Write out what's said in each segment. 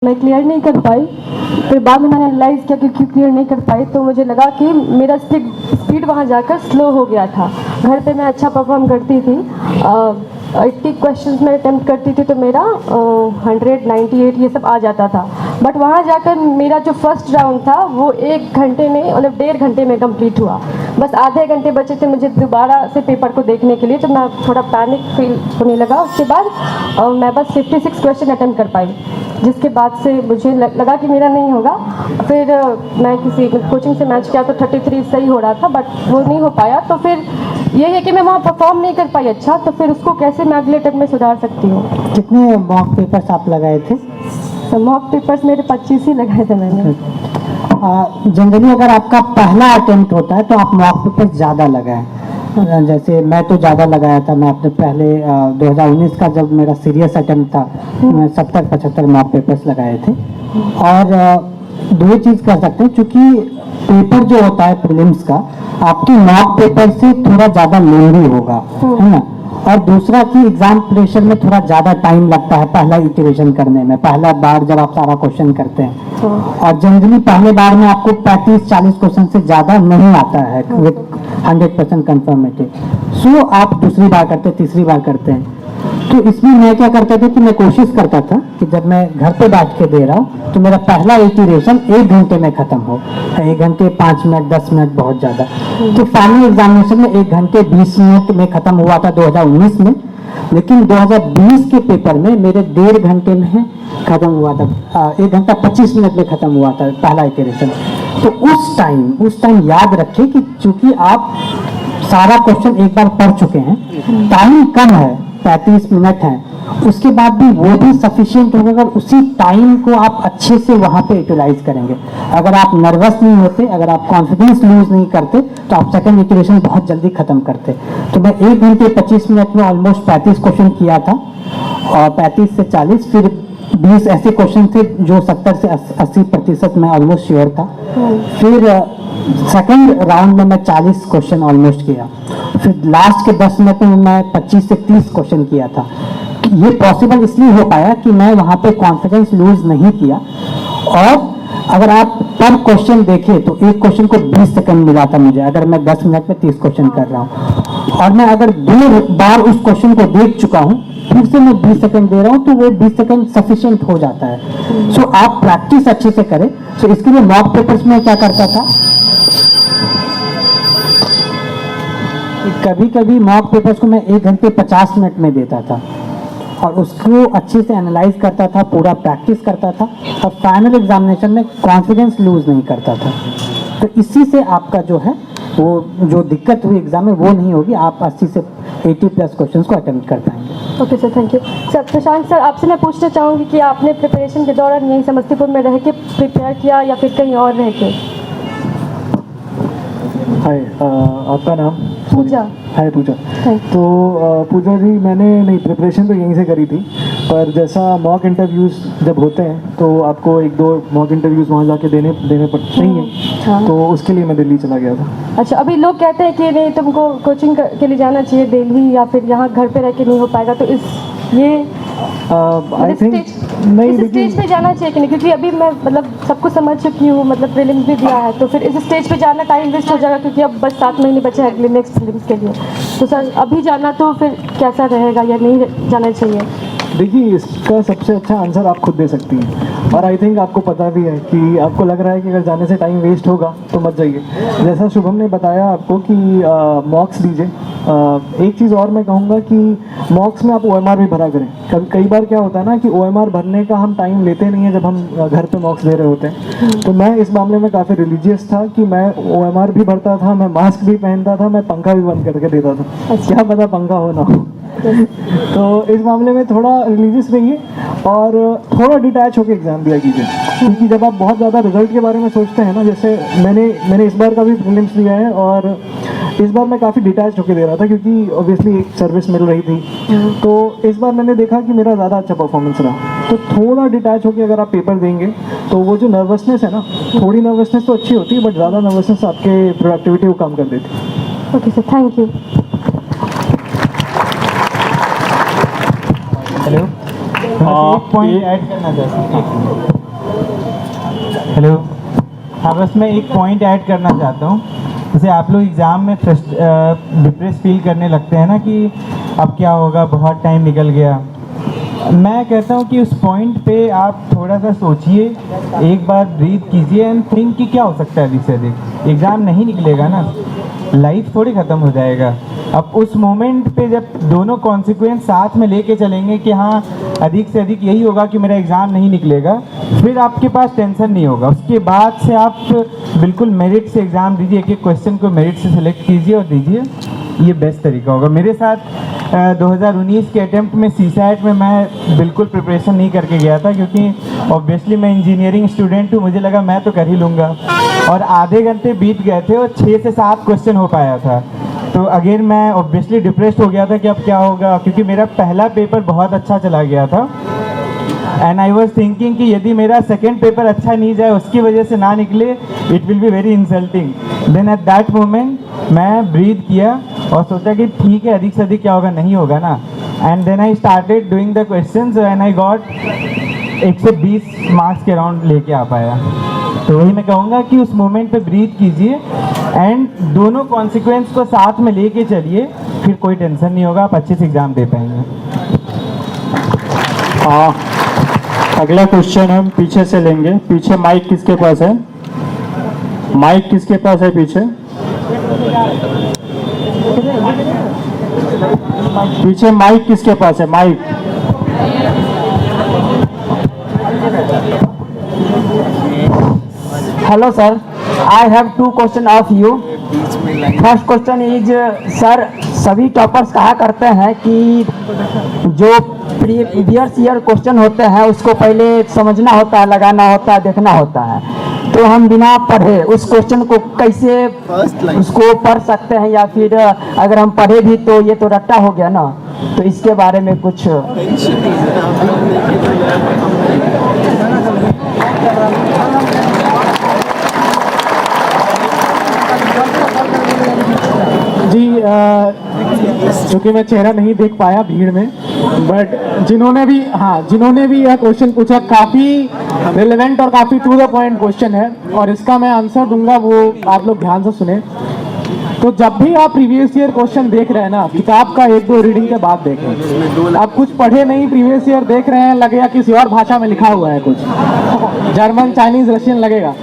मैं क्लियर नहीं कर पाई। फिर बाद में मैंने रियलाइज़ किया कि क्यों क्लियर नहीं कर पाई, तो मुझे लगा कि मेरा स्पीड वहाँ जाकर स्लो हो गया था। घर पे मैं अच्छा परफॉर्म करती थी, 80 क्वेश्चंस में अटैम्प्ट करती थी तो मेरा 198 ये सब आ जाता था। बट वहाँ जाकर मेरा जो फर्स्ट राउंड था वो 1 घंटे में, मतलब 1.5 घंटे में कंप्लीट हुआ। बस आधे घंटे बचे थे मुझे दोबारा से पेपर को देखने के लिए, तो मैं थोड़ा पैनिक फील होने लगा। उसके बाद मैं बस 56 क्वेश्चन अटैम्प्ट कर पाई, जिसके बाद से मुझे लगा कि मेरा नहीं होगा। फिर मैं किसी कोचिंग से मैच किया तो 33 सही हो रहा था, बट वो नहीं हो पाया। तो फिर ये है कि मैं वहाँ परफॉर्म नहीं कर पाई अच्छा, तो फिर उसको कैसे मैं अगले अटेम्प्ट में सुधार सकती हूँ। कितने मॉक पेपर्स आप लगाए थे? तो मॉक पेपर्स मेरे 25 ही लगाए थे मैंने। जनरली अगर आपका पहला अटेम्प्ट होता है तो आप मॉक पेपर्स ज़्यादा लगाएं। जैसे मैं तो ज़्यादा लगाया था। मैं अपने पहले 2019 का जब मेरा सीरियस अटेम्प्ट था, मैं 70-75 मॉक पेपर्स लगाए थे। और दो चीज़ कर सकते हैं, क्योंकि पेपर जो होता है प्रीलिम्स का आपकी मॉक पेपर से थोड़ा ज़्यादा लेंदी होगा, है ना। और दूसरा कि एग्जाम प्रेशर में थोड़ा ज़्यादा टाइम लगता है पहला इटरेशन करने में, पहला बार जब आप सारा क्वेश्चन करते हैं। और जनरली पहले बार में आपको 35-40 क्वेश्चन से ज़्यादा नहीं आता है विद 100% कंफर्मेटिव। सो आप दूसरी बार करते हैं, तीसरी बार करते हैं। तो इसमें मैं क्या करता था कि मैं कोशिश करता था कि जब मैं घर पे बैठ के दे रहा हूँ तो मेरा पहला इटरेशन 1 घंटे में ख़त्म हो। 1 घंटे 5 मिनट 10 मिनट बहुत ज़्यादा। तो फाइनल एग्जामिनेशन में 1 घंटे 20 मिनट में ख़त्म हुआ था 2019 में। लेकिन 2020 के पेपर में मेरे 1.5 घंटे में ख़त्म हुआ था। 1 घंटा 25 मिनट में ख़त्म हुआ था पहला इटरेशन। तो उस टाइम याद रखें कि चूंकि आप सारा क्वेश्चन एक बार पढ़ चुके हैं, टाइम कम है, 35 मिनट है, उसके बाद भी वो भी सफिशिएंट होगा अगर उसी टाइम को आप अच्छे से वहाँ पे यूटिलाइज करेंगे। अगर आप नर्वस नहीं होते, अगर आप कॉन्फिडेंस लूज नहीं करते, तो आप सेकंड इटरेशन बहुत जल्दी खत्म करते। तो मैं 1 घंटे 25 मिनट में ऑलमोस्ट 35 क्वेश्चन किया था, और 35 से 40, फिर 20 ऐसे क्वेश्चन थे जो 70 से 80% में ऑलमोस्ट श्योर था। फिर सेकंड राउंड में मैं 40 क्वेश्चन ऑलमोस्ट किया। फिर लास्ट के 10 मिनट में मैं 25 से 30 क्वेश्चन किया था। ये पॉसिबल इसलिए हो पाया कि मैं वहाँ पे कॉन्फिडेंस लूज नहीं किया। और अगर आप पर क्वेश्चन देखें तो एक क्वेश्चन को 20 सेकंड मिला था मुझे, अगर मैं 10 मिनट में 30 क्वेश्चन कर रहा हूँ। और मैं अगर 2 बार उस क्वेश्चन को देख चुका हूँ, फिर से मैं 20 सेकंड दे रहा हूँ, तो वो 20 सेकंड सफिशिएंट हो जाता है। सो आप प्रैक्टिस अच्छे से करें। सो इसके लिए मॉक पेपर्स में क्या करता था, कभी कभी मॉक पेपर्स को मैं 1 घंटे 50 मिनट में देता था और उसको अच्छे से एनालाइज करता था, पूरा प्रैक्टिस करता था, और फाइनल एग्जामिनेशन में कॉन्फिडेंस लूज नहीं करता था। तो इसी से आपका जो है वो जो दिक्कत हुई एग्जाम में वो नहीं होगी। आप 80 से 80+ क्वेश्चंस को अटेम्प्ट कर पाएंगे। Okay sir, thank you sir. Prashant sir, आपसे मैं पूछना चाहूँगी कि आपने प्रिपरेशन के दौरान यहीं समस्तीपुर में रह के प्रिपेयर किया या फिर कहीं और रह के? हाय, आपका नाम? पूजा। हाय पूजा। Thank तो पूजा जी, मैंने नहीं प्रिपरेशन तो यहीं से करी थी, पर जैसा मॉक इंटरव्यूज़ जब होते हैं तो आपको 1-2 मॉक इंटरव्यूज़ वहाँ जाके देने पड़ते ही हैं। हाँ। तो उसके लिए मैं दिल्ली चला गया था। अच्छा, अभी लोग कहते हैं कि नहीं तुमको कोचिंग के लिए जाना चाहिए दिल्ली, या फिर यहाँ घर पे रह के नहीं हो पाएगा, तो ये आई थिंक नहीं, इस स्टेज पे जाना चाहिए कि नहीं? क्योंकि अभी मैं मतलब सब कुछ समझ चुकी हूँ, मतलब प्रीलिम्स भी दिया है, तो फिर इस स्टेज पे जाना टाइम वेस्ट हो जाएगा, क्योंकि अब बस 7 महीने बचे हैं अगले नेक्स्ट प्रीलिम्स के लिए। तो सर अभी जाना तो फिर कैसा रहेगा या नहीं जाना चाहिए? देखिए, इसका सबसे अच्छा आंसर आप खुद दे सकती हैं, और आई थिंक आपको पता भी है कि आपको लग रहा है कि अगर जाने से टाइम वेस्ट होगा तो मत जाइए। जैसा शुभम ने बताया आपको कि मॉक्स दीजिए। एक चीज़ और मैं कहूँगा कि मॉक्स में आप OMR भी भरा करें। कई बार क्या होता है ना कि OMR भरने का हम टाइम लेते नहीं है जब हम घर पे मॉक्स दे रहे होते हैं। तो मैं इस मामले में काफ़ी रिलीजियस था कि मैं OMR भी भरता था, मैं मास्क भी पहनता था, मैं पंखा भी बंद करके देता था। क्या पता पंखा हो ना हो। तो इस मामले में थोड़ा रिलीजियस रहिए और थोड़ा डिटैच होकर एग्ज़ाम दिया कीजिए, क्योंकि जब आप बहुत ज़्यादा रिजल्ट के बारे में सोचते हैं ना, जैसे मैंने इस बार का भी प्रीलिम्स दिया है, और इस बार मैं काफ़ी डिटैच होकर दे रहा था क्योंकि ऑब्वियसली एक सर्विस मिल रही थी। तो इस बार मैंने देखा कि मेरा ज़्यादा अच्छा परफॉर्मेंस रहा। तो थोड़ा डिटैच होकर अगर आप पेपर देंगे तो वो जो नर्वसनेस है ना, थोड़ी नर्वसनेस तो अच्छी होती है, बट ज़्यादा नर्वसनेस आपके प्रोडक्टिविटी को कम कर देती है। Okay sir, thank you. Hello. एक पॉइंट ऐड करना चाहता हूँ। हेलो, हाँ बस मैं एक पॉइंट ऐड करना चाहता हूँ। जैसे आप लोग एग्ज़ाम में डिप्रेस फील करने लगते हैं ना कि अब क्या होगा, बहुत टाइम निकल गया। मैं कहता हूँ कि उस पॉइंट पे आप थोड़ा सा सोचिए, एक बार ब्रीथ कीजिए एंड थिंक कि क्या हो सकता है अधिक से अधिक। एग्ज़ाम नहीं निकलेगा ना, लाइफ थोड़ी ख़त्म हो जाएगा। अब उस मोमेंट पे जब दोनों कॉन्सिक्वेंस साथ में लेके चलेंगे कि हाँ अधिक से अधिक यही होगा कि मेरा एग्ज़ाम नहीं निकलेगा, फिर आपके पास टेंशन नहीं होगा। उसके बाद से आप बिल्कुल मेरिट से एग्ज़ाम दीजिए, एक एक क्वेश्चन को मेरिट से सिलेक्ट कीजिए और दीजिए, ये बेस्ट तरीका होगा। मेरे साथ 2019 के अटेम्प्ट में CSAT में मैं बिल्कुल प्रिपरेशन नहीं करके गया था, क्योंकि ऑब्वियसली मैं इंजीनियरिंग स्टूडेंट हूँ, मुझे लगा मैं तो कर ही लूँगा। और आधे घंटे बीत गए थे और 6 से 7 क्वेश्चन हो पाया था। तो अगेन मैं ऑब्वियसली डिप्रेस्ड हो गया था कि अब क्या होगा, क्योंकि मेरा पहला पेपर बहुत अच्छा चला गया था। एंड आई वॉज थिंकिंग कि यदि मेरा सेकेंड पेपर अच्छा नहीं जाए, उसकी वजह से ना निकले, it will be very insulting. Then at that moment मैं ब्रीथ किया और सोचा कि ठीक है, अधिक से अधिक क्या होगा, नहीं होगा ना। And then I started doing the questions and I got 120 marks के अराउंड लेके आ पाया। तो वही मैं कहूँगा कि उस मोमेंट पे ब्रीथ कीजिए एंड दोनों कॉन्सिक्वेंस को साथ में लेके चलिए, फिर कोई टेंशन नहीं होगा, आप अच्छे से एग्ज़ाम दे पाएंगे। अगला क्वेश्चन हम पीछे से लेंगे। पीछे माइक किसके पास है? माइक किसके पास है पीछे? पीछे माइक किसके पास है? Mic. Hello sir, I have two question of you. First question is sir, सभी टॉपर्स कहा करते हैं कि जो प्रीवियस ईयर क्वेश्चन होते हैं उसको पहले समझना होता है, लगाना होता है, देखना होता है। तो हम बिना पढ़े उस क्वेश्चन को कैसे उसको पढ़ सकते हैं, या फिर अगर हम पढ़े भी तो ये तो रट्टा हो गया ना, तो इसके बारे में कुछ। जी, चूँकि मैं चेहरा नहीं देख पाया भीड़ में, बट जिन्होंने भी यह क्वेश्चन पूछा, काफ़ी रिलेवेंट और काफ़ी टू द पॉइंट क्वेश्चन है, और इसका मैं आंसर दूंगा, वो आप लोग ध्यान से सुने। तो जब भी आप प्रीवियस ईयर क्वेश्चन देख रहे हैं ना, किताब का 1-2 रीडिंग के बाद देखें। आप कुछ पढ़े नहीं, प्रीवियस ईयर देख रहे हैं, लगेगा किसी और भाषा में लिखा हुआ है, कुछ जर्मन, चाइनीज, रशियन लगेगा।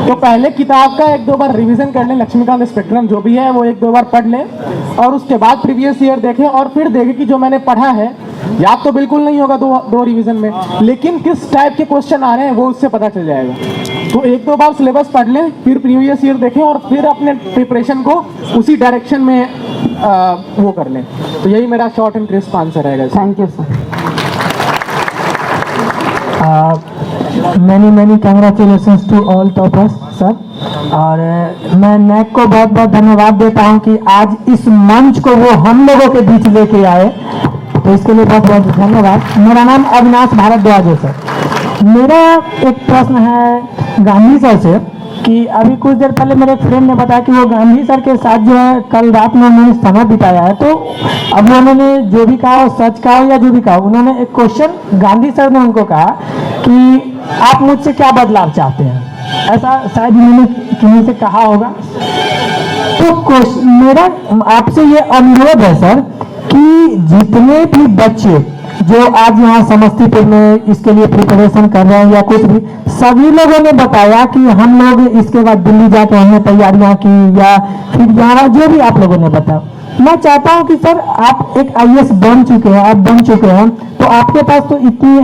तो पहले किताब का 1-2 बार रिवीजन कर लें, लक्ष्मीकांत स्पेक्ट्रम जो भी है वो 1-2 बार पढ़ लें, और उसके बाद प्रीवियस ईयर देखें, और फिर देखें कि जो मैंने पढ़ा है, याद तो बिल्कुल नहीं होगा दो रिवीजन में, लेकिन किस टाइप के क्वेश्चन आ रहे हैं वो उससे पता चल जाएगा। तो 1-2 बार सिलेबस पढ़ लें, फिर प्रीवियस ईयर देखें, और फिर अपने प्रिपरेशन को उसी डायरेक्शन में वो कर लें। तो यही मेरा शॉर्ट एंड क्रिस्प आंसर रहेगा। Thank you sir. Many congratulations to all toppers sir. और मैं नैक को बहुत बहुत धन्यवाद देता हूं कि आज इस मंच को वो हम लोगों के बीच लेके आए, तो इसके लिए बहुत बहुत धन्यवाद। मेरा नाम अविनाश भारद्वाज है सर। मेरा एक प्रश्न है गांधी सर से कि अभी कुछ देर पहले मेरे फ्रेंड ने बताया कि वो गांधी सर के साथ जो है कल रात में उन्होंने समय बिताया है। तो अब उन्होंने जो भी कहा, सच कहा या जो भी कहा, उन्होंने एक क्वेश्चन गांधी सर ने उनको कहा कि आप मुझसे क्या बदलाव चाहते हैं, ऐसा शायद उन्होंने किसी से कहा होगा। तो मेरा आपसे ये अनुरोध है सर कि जितने भी बच्चे जो आज यहाँ समस्तीपुर में इसके लिए प्रिपरेशन कर रहे हैं या कुछ भी, सभी लोगों ने बताया कि हम लोग इसके बाद दिल्ली जाके हमने तैयारियां की, या फिर यहाँ जो भी आप लोगों ने बताया। मैं चाहता हूँ कि सर आप एक IAS बन चुके हैं, आप बन चुके हैं, तो आपके पास तो इतनी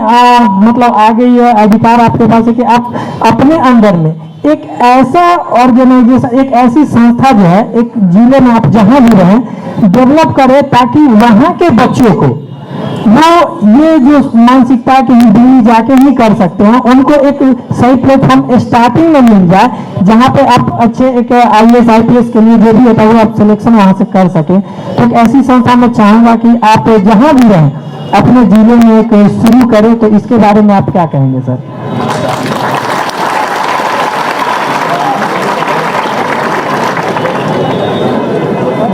मतलब आ गई है, अधिकार आपके पास है कि आप अपने अंदर में एक ऐसा ऑर्गेनाइजेशन, एक ऐसी संस्था जो है एक जिले में आप जहाँ भी रहें डेवलप करें, ताकि वहाँ के बच्चों को वो ये जो मानसिकता है कि दिल्ली जाके ही कर सकते हैं, उनको एक सही प्लेटफॉर्म स्टार्टिंग में मिल जाए, जहाँ पे आप अच्छे एक IAS IPS के लिए जो भी होता है वो आप सिलेक्शन वहाँ से कर सके। तो एक ऐसी संस्था मैं चाहूँगा कि आप जहाँ भी रहें अपने जिले में एक शुरू करें, तो इसके बारे में आप क्या कहेंगे सर?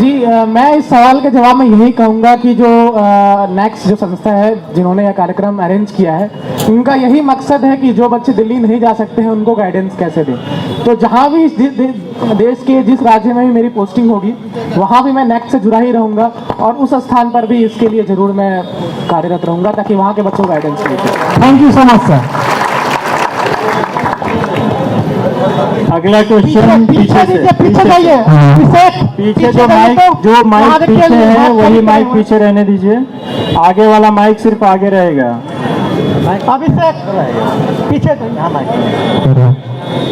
जी मैं इस सवाल के जवाब में यही कहूँगा कि जो नेक्स्ट जो संस्था है जिन्होंने यह कार्यक्रम अरेंज किया है, उनका यही मकसद है कि जो बच्चे दिल्ली नहीं जा सकते हैं उनको गाइडेंस कैसे दें। तो जहाँ भी देश के जिस राज्य में भी मेरी पोस्टिंग होगी वहाँ भी मैं नेक्स्ट से जुड़ा ही रहूँगा और उस स्थान पर भी इसके लिए ज़रूर मैं कार्यरत रहूँगा ताकि वहाँ के बच्चों को गाइडेंस मिले। Thank you so much sir. अगला क्वेश्चन पीछे से, पीछे जो माइक पीछे है वही माइक पीछे रहने दीजिए, आगे वाला माइक सिर्फ आगे रहेगा। अभिषेक पीछे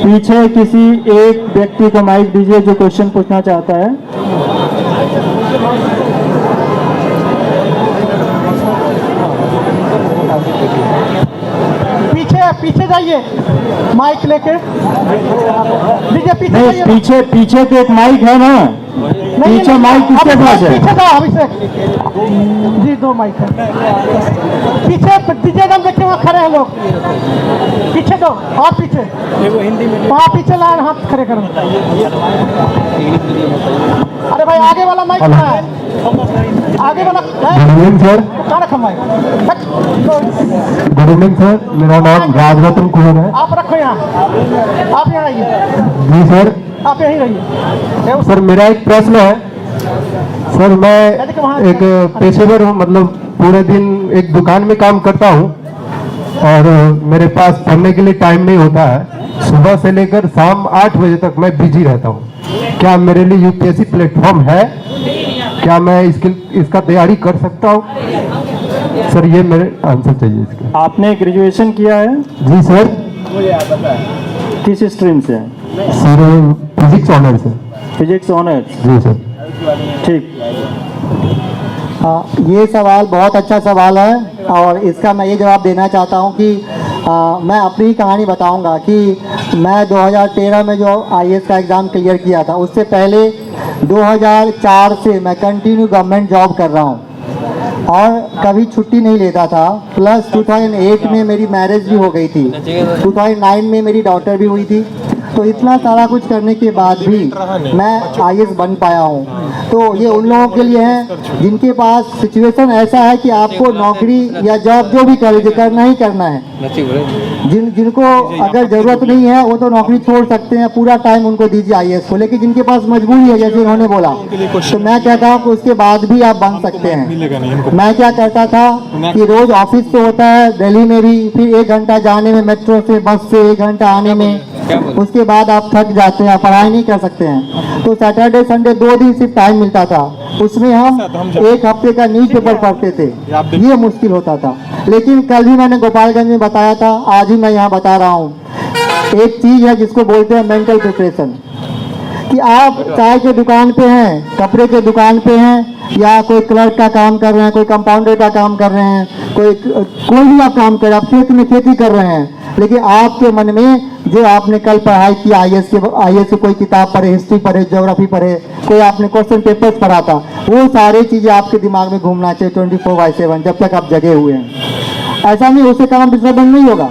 पीछे किसी एक व्यक्ति को माइक दीजिए जो क्वेश्चन पूछना चाहता है। पीछे जाइए माइक लेके नहीं, पीछे तो एक माइक है ना, पीछे माइक किसके पास है? पीछे जाओ अभिषेक जी, 2 माइक है पीछे दीजिए, हम देखिए वहाँ खड़े हैं लोग, पीछे दो और पीछे वहाँ पीछे लाइन हाथ खड़े करो। अरे भाई आगे वाला माइक कहाँ है? आगे वाला गुड इवनिंग सर। कहाँ रखा माइक? गुड इवनिंग सर, मेरा नाम राजरत्न कुमार है। आप रखो यहाँ, आप यहाँ आइए। जी सर। आप यहीं रहिए। सर मेरा एक प्रश्न है सर, मैं एक पेशेवर हूँ, मतलब पूरे दिन एक दुकान में काम करता हूँ और मेरे पास पढ़ने के लिए टाइम नहीं होता है। सुबह से लेकर शाम 8 बजे तक मैं बिजी रहता हूँ। क्या मेरे लिए यूपीएससी प्लेटफॉर्म है? क्या मैं इसका तैयारी कर सकता हूँ? सर ये मेरे आंसर चाहिए इसका। आपने ग्रेजुएशन किया है? जी सर। किस स्ट्रीम से? सर फिजिक्स ऑनर्स है। Physics honours? जी सर। ठीक। ये सवाल बहुत अच्छा सवाल है और इसका मैं ये जवाब देना चाहता हूँ कि मैं अपनी ही कहानी बताऊँगा कि मैं 2013 में जो आईएएस का एग्ज़ाम क्लियर किया था, उससे पहले 2004 से मैं कंटिन्यू गवर्नमेंट जॉब कर रहा हूँ और कभी छुट्टी नहीं लेता था। प्लस 2008 में मेरी मैरिज भी हो गई थी, 2009 में मेरी डॉटर भी हुई थी। तो इतना सारा कुछ करने के बाद भी मैं आईएएस बन पाया हूँ। तो ये उन लोगों के लिए है जिनके पास सिचुएशन ऐसा है कि आपको नौकरी या जॉब जो भी करना ही करना है। जिनको अगर ज़रूरत नहीं है वो तो नौकरी छोड़ सकते हैं, पूरा टाइम उनको दीजिए आईएएस को। लेकिन जिनके पास मजबूरी है, जैसे उन्होंने बोला, तो मैं कहता हूँ कि उसके बाद भी आप बन सकते हैं। मैं क्या करता था कि रोज़ ऑफिस से होता है दिल्ली में भी, फिर 1 घंटा जाने में मेट्रो से, बस से 1 घंटा आने में, उसके बाद आप थक जाते हैं, पढ़ाई नहीं कर सकते हैं। तो सैटरडे संडे 2 दिन सिर्फ टाइम मिलता था, उसमें हम 1 हफ्ते का न्यूज़पेपर पढ़ते थे। ये मुश्किल होता था। लेकिन कल भी मैंने गोपालगंज में बताया था, आज ही मैं यहाँ बता रहा हूँ। एक चीज़ है जिसको बोलते हैं मेंटल प्रिपरेशन, कि आप चाय के दुकान पे हैं, कपड़े के दुकान पे हैं, या कोई क्लर्क का काम कर रहे हैं, कोई कंपाउंडर का काम कर रहे हैं, कोई भी आप काम कर रहे हैं, आप खेत में खेती कर रहे हैं, लेकिन आपके मन में जो आपने कल पढ़ाई की, आईएएस की कोई किताब पढ़े, हिस्ट्री पढ़े, ज्योग्राफी पढ़े, कोई आपने क्वेश्चन पेपर्स पढ़ा था, वो सारी चीज़ें आपके दिमाग में घूमना चाहिए 24/7 जब तक आप जगे हुए हैं। ऐसा नहीं उससे काम डिस्टर्बेंस नहीं होगा,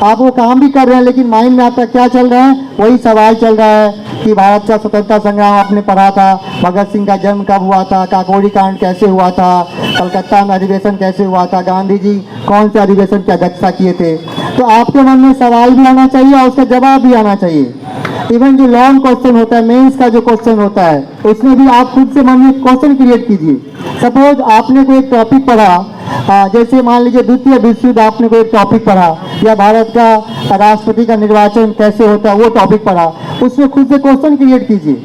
आप वो काम भी कर रहे हैं लेकिन माइंड में आपका क्या चल रहा है, वही सवाल चल रहा है कि भारत का स्वतंत्रता संग्राम आपने पढ़ा था, भगत सिंह का जन्म कब हुआ था, काकोरी कांड कैसे हुआ था, कलकत्ता में अधिवेशन कैसे हुआ था, गांधी जी कौन से अधिवेशन की अध्यक्षता किए थे। तो आपके मन में सवाल भी आना चाहिए और उसका जवाब भी आना चाहिए। इवन जो लॉन्ग क्वेश्चन होता है, मेंस का जो क्वेश्चन होता है, उसमें भी आप खुद से मन में क्वेश्चन क्रिएट कीजिए। सपोज आपने कोई एक टॉपिक पढ़ा, जैसे मान लीजिए द्वितीय विश्व युद्ध आपने कोई एक टॉपिक पढ़ा, या भारत का राष्ट्रपति का निर्वाचन कैसे होता है वो टॉपिक पढ़ा, उसमें खुद से क्वेश्चन क्रिएट कीजिए।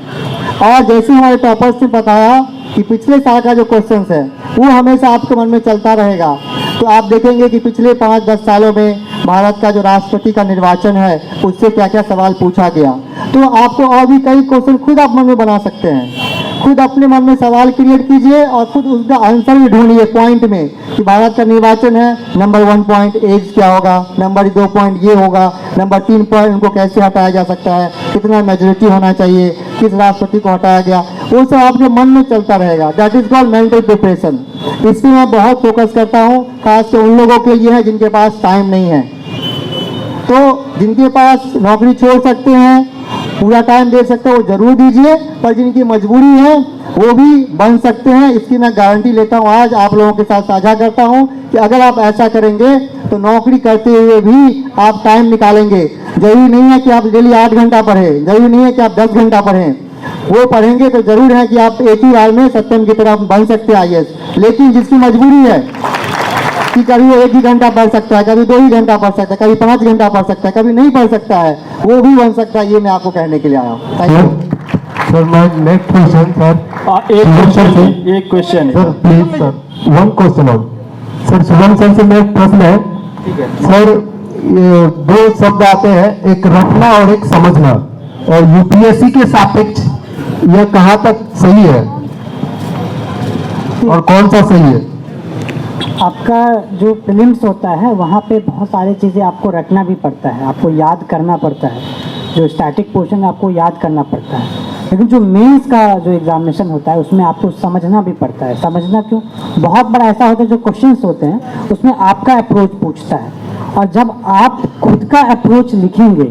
और जैसे हमारे टॉपर्स ने बताया कि पिछले साल का जो क्वेश्चन है वो हमेशा आपके मन में चलता रहेगा। तो आप देखेंगे कि पिछले 5-10 सालों में भारत का जो राष्ट्रपति का निर्वाचन है उससे क्या क्या सवाल पूछा गया। तो आपको और भी कई क्वेश्चन खुद आप मन में बना सकते हैं। खुद अपने मन में सवाल क्रिएट कीजिए और खुद उसका आंसर भी ढूंढिए पॉइंट में कि भारत का निर्वाचन है, नंबर 1 पॉइंट एज क्या होगा, नंबर 2 पॉइंट ये होगा, नंबर 3 पॉइंट उनको कैसे हटाया जा सकता है, कितना मेजोरिटी होना चाहिए, किस राष्ट्रपति को हटाया गया, वो सब आपके मन में चलता रहेगा। That is called mental preparation. इस पर मैं बहुत फोकस करता हूँ, खासकर उन लोगों के लिए है जिनके पास टाइम नहीं है। तो जिनके पास नौकरी छोड़ सकते हैं पूरा टाइम दे सकते हैं वो जरूर दीजिए, पर जिनकी मजबूरी है वो भी बन सकते हैं। इसकी मैं गारंटी लेता हूँ, आज आप लोगों के साथ साझा करता हूँ कि अगर आप ऐसा करेंगे तो नौकरी करते हुए भी आप टाइम निकालेंगे। जरूरी नहीं है कि आप डेली 8 घंटा पढ़ें, जरूरी नहीं है कि आप 10 घंटा पढ़ें, वो पढ़ेंगे तो जरूर है कि आप एक ही बार में सत्यम की तरह बन सकते हैं IAS। लेकिन जिसकी मजबूरी है कि कभी वो 1 ही घंटा पढ़ सकता है, कभी 2 ही घंटा पढ़ सकता है, कभी 5 घंटा पढ़ सकता है, कभी नहीं पढ़ सकता है, वो भी बन सकता है। ये मैं आपको कहने के लिए आया हूँ। Thank you sir. My next question sir, एक question sir please sir, one question on sir. Shubham sir से मेरा प्रश्न है सर, ये 2 शब्द आते हैं, एक रटना और एक समझना, और यूपीएससी के सापेक्ष यह कहाँ तक सही है और कौन सा सही है? आपका जो प्रीलिम्स होता है वहाँ पे बहुत सारी चीज़ें आपको रखना भी पड़ता है, आपको याद करना पड़ता है। जो स्टैटिक पोर्शन आपको याद करना पड़ता है, लेकिन जो मेंस का जो एग्जामिनेशन होता है उसमें आपको समझना भी पड़ता है। समझना क्यों? बहुत बड़ा ऐसा होता है जो क्वेश्चंस होते हैं उसमें आपका अप्रोच पूछता है, और जब आप खुद का अप्रोच लिखेंगे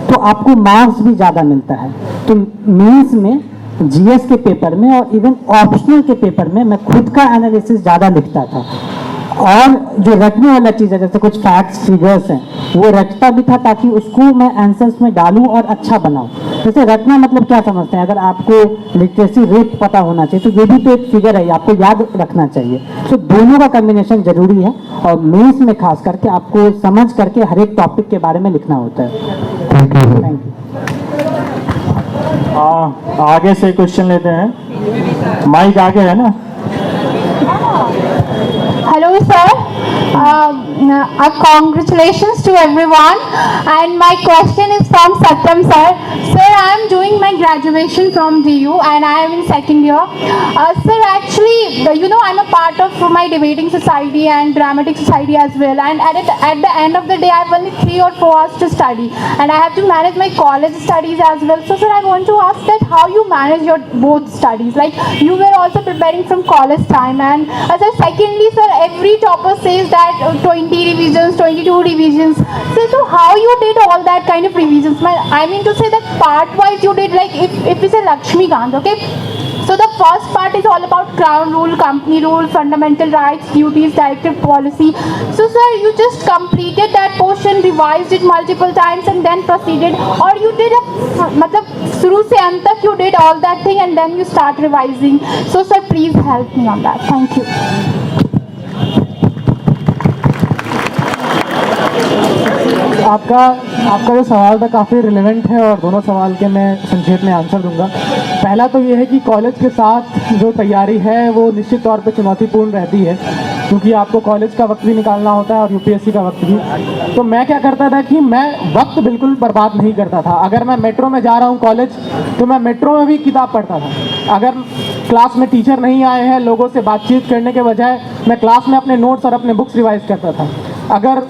तो आपको मार्क्स भी ज़्यादा मिलता है। तो मेंस में, जीएस के पेपर में और इवन ऑप्शनल के पेपर में मैं खुद का एनालिसिस ज़्यादा लिखता था, और जो रटने वाला चीज़ है जैसे कुछ फैक्ट्स फिगर्स हैं वो रटता भी था ताकि उसको मैं आंसर्स में डालूं और अच्छा बनाऊं। जैसे रटना मतलब क्या समझते हैं? अगर आपको लिटरेसी रेट पता होना चाहिए तो ये भी तो एक फिगर है, आपको याद रखना चाहिए। तो दोनों का कॉम्बिनेशन जरूरी है, और मेंस में खास करके आपको समझ करके हर एक टॉपिक के बारे में लिखना होता है। Thank you. Thank you. आगे से क्वेश्चन लेते हैं, माइक आगे है ना। Hello sir, congratulations to everyone, and my question is from Satyam sir. Sir, I am doing my graduation from DU and I am in 2nd year. Sir, actually you know I am a part of my debating society and dramatic society as well, and at the end of the day I have only 3 or 4 hours to study, and I have to manage my college studies as well. So sir, I want to ask that how you manage your both studies, like you were also preparing from college time, and sir, secondly sir, every topper says that 20 revisions, 22 revisions. So how you did all that kind of revisions? I mean to say that part wise you did, like if we say Lakshmikant, okay? So the first part is all about crown rule, company rule, fundamental rights, duties, directive policy. So sir, you just completed that portion, revised it multiple times and then proceeded, or you did matlab shuru se ant tak you did all that thing and then you start revising. So sir, please help me on that. Thank you. आपका जो सवाल था काफ़ी relevant है, और दोनों सवाल के मैं संक्षेप में आंसर दूंगा। पहला तो ये है कि कॉलेज के साथ जो तैयारी है वो निश्चित तौर पे चुनौतीपूर्ण रहती है, क्योंकि आपको कॉलेज का वक्त भी निकालना होता है और यूपीएससी का वक्त भी। तो मैं क्या करता था कि मैं वक्त बिल्कुल बर्बाद नहीं करता था। अगर मैं मेट्रो में जा रहा हूँ कॉलेज, तो मैं मेट्रो में भी किताब पढ़ता था। अगर क्लास में टीचर नहीं आए हैं, लोगों से बातचीत करने के बजाय मैं क्लास में अपने नोट्स और अपने बुक्स रिवाइज करता था। अगर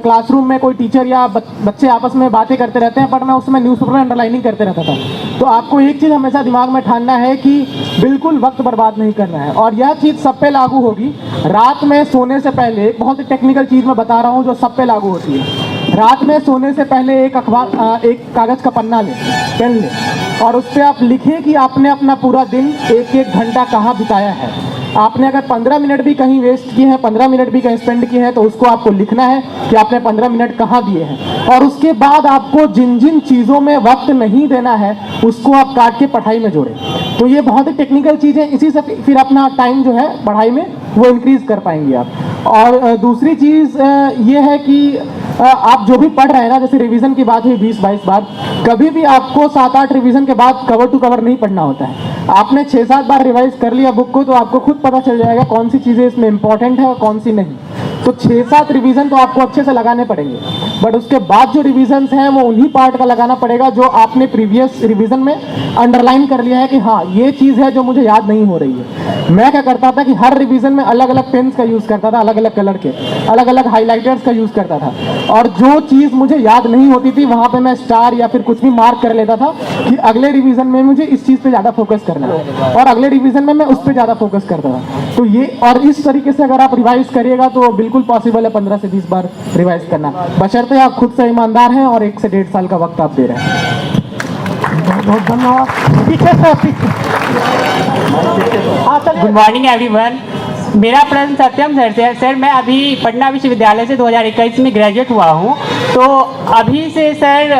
क्लासरूम में कोई टीचर या बच्चे आपस में बातें करते रहते हैं, पर मैं उसमें न्यूज़पेपर में अंडरलाइनिंग करते रहता था। तो आपको एक चीज़ हमेशा दिमाग में ठानना है कि बिल्कुल वक्त बर्बाद नहीं करना है, और यह चीज़ सब पे लागू होगी। रात में सोने से पहले, एक बहुत ही टेक्निकल चीज़ मैं बता रहा हूँ जो सब पे लागू होती है। रात में सोने से पहले एक कागज़ का पन्ना लें, पेन लें, और उस पर आप लिखें कि आपने अपना पूरा दिन 1-1 घंटा कहाँ बिताया है। आपने अगर 15 मिनट भी कहीं वेस्ट किए हैं, 15 मिनट भी कहीं स्पेंड किए हैं, तो उसको आपको लिखना है कि आपने 15 मिनट कहाँ दिए हैं। और उसके बाद आपको जिन जिन चीज़ों में वक्त नहीं देना है उसको आप काट के पढ़ाई में जोड़ें। तो ये बहुत ही टेक्निकल चीज़ है, इसी से फिर अपना टाइम जो है पढ़ाई में वो इंक्रीज़ कर पाएंगे आप। और दूसरी चीज़ ये है कि आप जो भी पढ़ रहे हैं ना, जैसे रिवीजन की बात हुई 20-22 बार, कभी भी आपको 7-8 रिवीजन के बाद कवर टू कवर नहीं पढ़ना होता है। आपने 6-7 बार रिवाइज कर लिया बुक को, तो आपको खुद पता चल जाएगा कौन सी चीज़ें इसमें इंपॉर्टेंट है और कौन सी नहीं। तो 6-7 रिवीजन तो आपको अच्छे से लगाने पड़ेंगे, बट उसके बाद जो रिवीजन्स हैं वो उन्हीं पार्ट का लगाना पड़ेगा जो आपने प्रीवियस रिवीजन में अंडरलाइन कर लिया है कि हाँ ये चीज़ है जो मुझे याद नहीं हो रही है। मैं क्या करता था कि हर रिवीजन में अलग अलग पेन्स का यूज़ करता था, अलग अलग कलर के, अलग अलग हाईलाइटर्स का यूज़ करता था, और जो चीज़ मुझे याद नहीं होती थी वहाँ पे मैं स्टार या फिर कुछ भी मार्क कर लेता था कि अगले रिवीजन में मुझे इस चीज़ पे ज़्यादा फोकस करना है, और अगले रिवीजन में मैं उस पर ज़्यादा फोकस करता था। तो ये, और इस तरीके से अगर आप रिवाइज करिएगा तो बिल्कुल पॉसिबल है 15 से 20 बार रिवाइज करना, बशर्ते आप खुद से ईमानदार हैं और 1 से 1.5 साल का वक्त आप दे रहे हैं। बहुत धन्यवाद। पीछे से पीछे। हाँ चलिए। Good morning everyone. मेरा प्रश्न सत्यम सर से है। सर मैं अभी पटना विश्वविद्यालय से 2021 में ग्रेजुएट हुआ हूँ, तो अभी से सर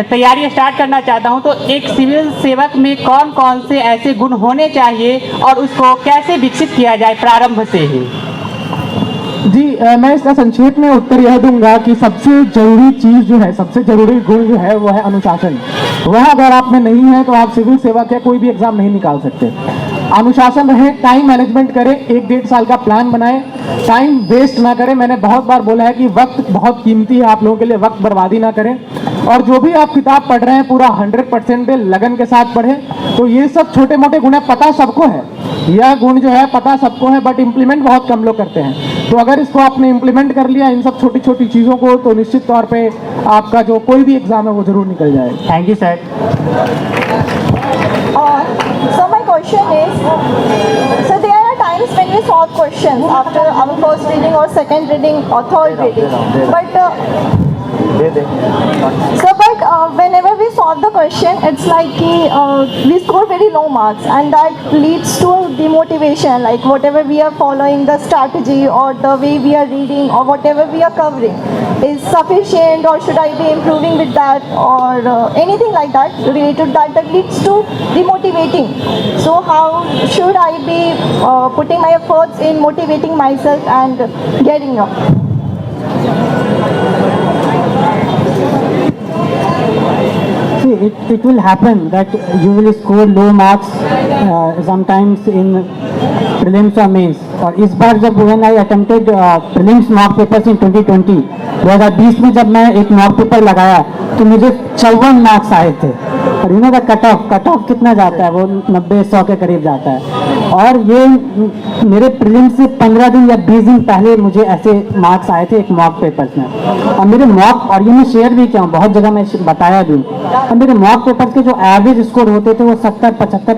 तैयारी स्टार्ट करना चाहता हूँ, तो एक सिविल सेवक में कौन कौन से ऐसे गुण होने चाहिए और उसको कैसे विकसित किया जाए प्रारंभ से ही? जी मैं इसका संक्षेप में उत्तर यह दूंगा कि सबसे जरूरी चीज़ जो है, सबसे जरूरी गुण जो है वो है अनुशासन। वह अगर आप में नहीं है तो आप सिविल सेवा के कोई भी एग्जाम नहीं निकाल सकते। अनुशासन रहे, टाइम मैनेजमेंट करें, 1-1.5 साल का प्लान बनाएं, टाइम वेस्ट ना करें। मैंने बहुत बार बोला है कि वक्त बहुत कीमती है, आप लोगों के लिए वक्त बर्बादी ना करें। और जो भी आप किताब पढ़ रहे हैं पूरा 100% लगन के साथ पढ़ें। तो ये सब छोटे मोटे गुण है, पता सबको है, यह गुण जो है पता सबको है, बट इम्प्लीमेंट बहुत कम लोग करते हैं। तो अगर इसको आपने इम्प्लीमेंट कर लिया इन सब छोटी छोटी चीज़ों को, तो निश्चित तौर पे आपका जो कोई भी एग्जाम है वो जरूर निकल जाएगा। Thank you sir. So my question is, so there are times when we solve questions after our first reading or second reading or third reading, but whenever we solve the question, it's like we score very low marks, and that leads to demotivation. Like whatever we are following, the strategy or the way we are reading or whatever we are covering is sufficient, or should I be improving with that, or anything like that related to that, that leads to demotivating. So how should I be putting my efforts in motivating myself and getting up? See, it will happen that you will score low marks sometimes in prelims or mains. और इस बार जब when I attempted prelims mock papers in 2020 में जब मैं एक mock paper लगाया तो मुझे 54 मार्क्स आए थे। और you know the cut off कितना जाता है, वो 90-100 के करीब जाता है। और ये मेरे प्रीलिम्स से 15 दिन या 20 दिन पहले मुझे ऐसे मार्क्स आए थे एक मॉक पेपर्स में। और मेरे मॉक, और ये मैं शेयर भी किया हूँ, बहुत जगह मैं बताया भी। और मेरे मॉक पेपर्स के जो एवरेज स्कोर होते थे वो 70, 75,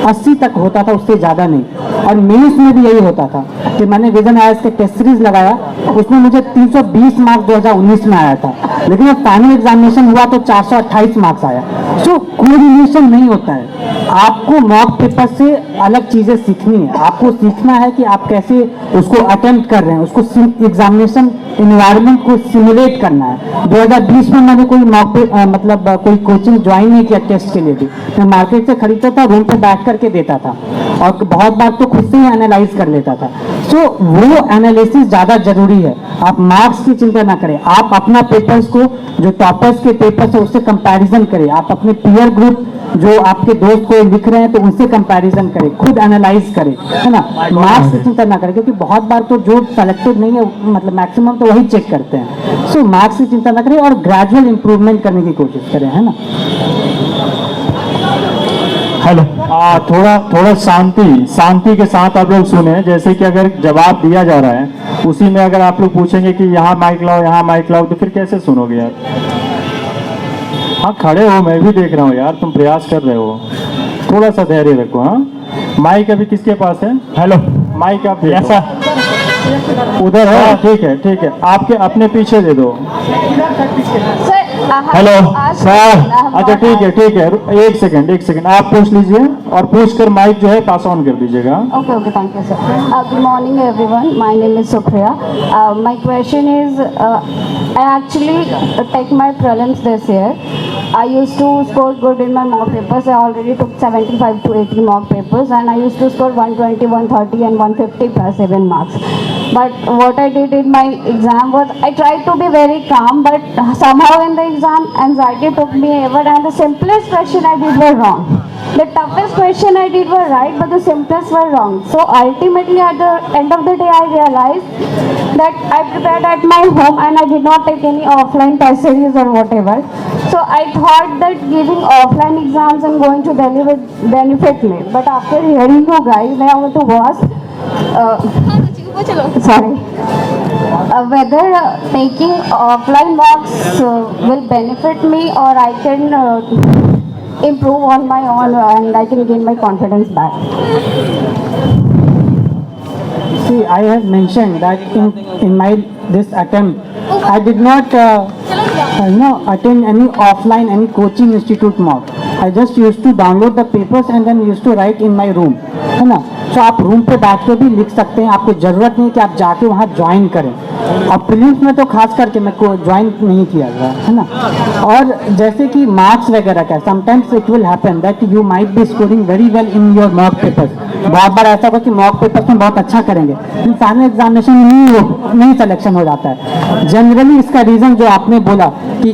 80 तक होता था, उससे ज़्यादा नहीं। और मेंस में भी यही होता था कि मैंने विजन आईएएस के टेस्ट सीरीज लगाया, उसमें मुझे 320 मार्क्स 2019 में आया था, लेकिन जब फाइनल एग्जामिनेशन हुआ तो 428 मार्क्स आया। सो कोरिलेशन नहीं होता है। आपको मॉक पेपर से अलग चीज़ें सीखनी है, आपको सीखना है कि आप कैसे उसको अटेम्प्ट कर रहे हैं, उसको एग्जामिनेशन इन्वायरमेंट को सिमुलेट करना है। 2020 में मैंने कोई मॉक मतलब कोई कोचिंग ज्वाइन नहीं किया टेस्ट के लिए भी। मैं मार्केट से खरीदता था, रूम पे बैठ करके देता था, और बहुत बार तो खुद से ही एनालाइज कर लेता था। सो वो एनालिसिस ज़्यादा जरूरी है। आप मार्क्स की चिंता ना करें, आप अपना पेपर्स को, जो टॉपर्स के पेपर्स है उससे कंपैरिजन करें। आप अपने पीयर ग्रुप जो आपके दोस्त को लिख रहे हैं तो उनसे कंपैरिजन करें, खुद एनालाइज करें, है ना। मार्क्स की चिंता ना करें, क्योंकि बहुत बार तो जो सेलेक्टेड नहीं है, मतलब मैक्सिमम तो वही चेक करते हैं। सो मार्क्स की चिंता ना करें और ग्रेजुअल इंप्रूवमेंट करने की कोशिश करें, है ना। हेलो, थोड़ा शांति के साथ आप लोग सुने। जैसे कि अगर जवाब दिया जा रहा है उसी में अगर आप लोग पूछेंगे कि यहाँ माइक लाओ, यहाँ माइक लाओ, तो फिर कैसे सुनोगे यार। हाँ खड़े हो, मैं भी देख रहा हूँ यार, तुम प्रयास कर रहे हो, थोड़ा सा धैर्य रखो। हाँ माइक अभी किसके पास है? हेलो, माइक आप उधर है, ठीक है, आपके अपने पीछे दे दो। हेलो सर, अच्छा ठीक है, एक सेकंड आप पूछ लीजिए, और पूछकर माइक जो है पास ऑन कर दीजिएगा। Okay, thank you, sir. Good morning, everyone. My name is Supriya. My question is, I actually take my prelims this year. I used to score good in my mock papers. I already took 75 to 80 mock papers, and I used to score 120, 130, and 150 plus 7 marks. But what I did in my exam was I tried to be very calm, but somehow in the exam anxiety took me over, and the simplest question I did were wrong. The toughest question I did were right, but the simplest were wrong. So ultimately at the end of the day I realized that I prepared at my home and I did not take any offline test series or whatever. So I thought that giving offline exams and going to Delhi would benefit me. But after hearing you guys, I want to ask, whether taking offline mocks will benefit me, or I can improve on my own and I can gain my confidence back. See, I have mentioned that in my this attempt, I did not attend any offline, any coaching institute mock. I just used to download the papers and then used to write in my room, है ना. तो आप room पे बैठ के भी लिख सकते हैं, आपको ज़रूरत नहीं कि आप जाके वहाँ ज्वाइन करें. और प्रीलिम्स में तो खास करके मैं को ज्वाइन नहीं किया गया, है ना. और जैसे कि मार्क्स वगैरह का, sometimes it will happen that you might be scoring very well in your mock papers. बहुत बार ऐसा होगा कि मॉक पेपर्स में बहुत अच्छा करेंगे, लेकिन फाइनल एग्जामिनेशन में नहीं सिलेक्शन हो जाता है. जनरली इसका रीज़न जो आपने बोला कि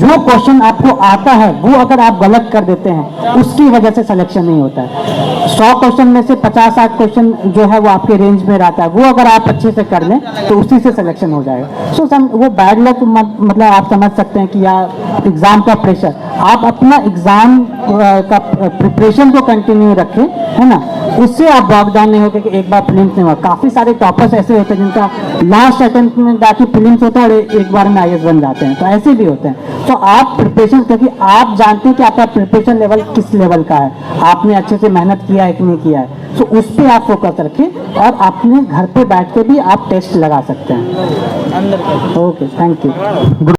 जो क्वेश्चन आपको आता है वो अगर आप गलत कर देते हैं उसकी वजह से सिलेक्शन नहीं होता है. 100 क्वेश्चन में से 50-60 क्वेश्चन जो है वो आपके रेंज में रहता है, वो अगर आप अच्छे से कर लें तो उसी से सिलेक्शन हो जाएगा. सो वो बैड लक मतलब आप समझ सकते हैं कि या एग्ज़ाम का प्रेशर, आप अपना एग्ज़ाम का प्रिपरेशन को कंटिन्यू रखें, है ना. उससे आप बॉग डाउन नहीं होते कि एक बार प्रीलिम्स नहीं हुआ. काफ़ी सारे टॉपर्स ऐसे होते हैं जिनका लास्ट अटेम्प्ट में जाके प्रीलिम्स होता है और एक बार में IAS बन जाते हैं, तो ऐसे भी होते हैं. तो आप प्रिपरेशन, क्योंकि आप जानते हैं कि आपका प्रिपरेशन लेवल किस लेवल का है, आपने अच्छे से मेहनत किया है कि नहीं किया है, तो उस पर आप फोकस रखें और अपने घर पे बैठ के भी आप टेस्ट लगा सकते हैं. Okay, thank you.